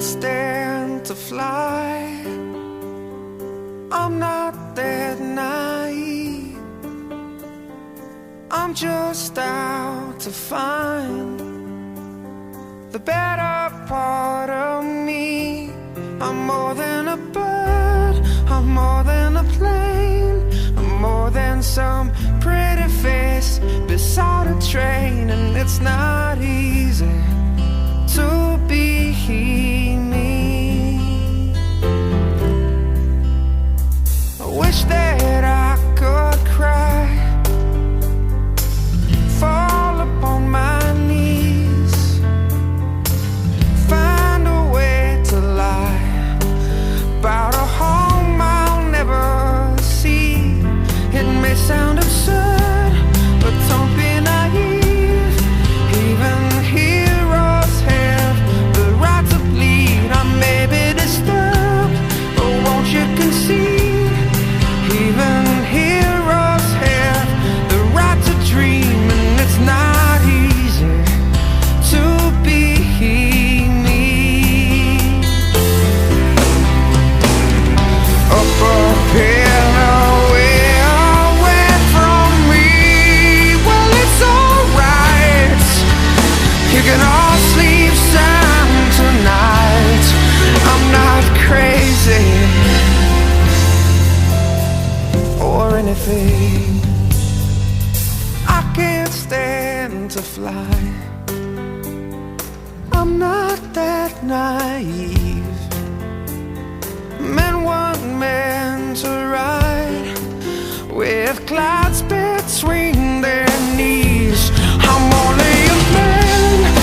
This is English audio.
stand to fly. I'm not that naive. I'm just out to find the better part of me. I'm more than a bird, I'm more than a plane, I'm more than some pretty face beside a train. And it's not easy to be me. I wish that I could cry, fall upon my knees, find a way to lie about a home I'll never see. It may sound absurd, but don't be naive. Even heroes have the right to bleed. I may be disturbed, but won't you concede? Even heroes have the right to dream. And it's not easy to be me. Up here, away, away from me. Well, it's alright, you can all sleep sound tonight. I'm not crazy or anything. I can't stand to fly. I'm not that naive. Men weren't meant to ride with clouds between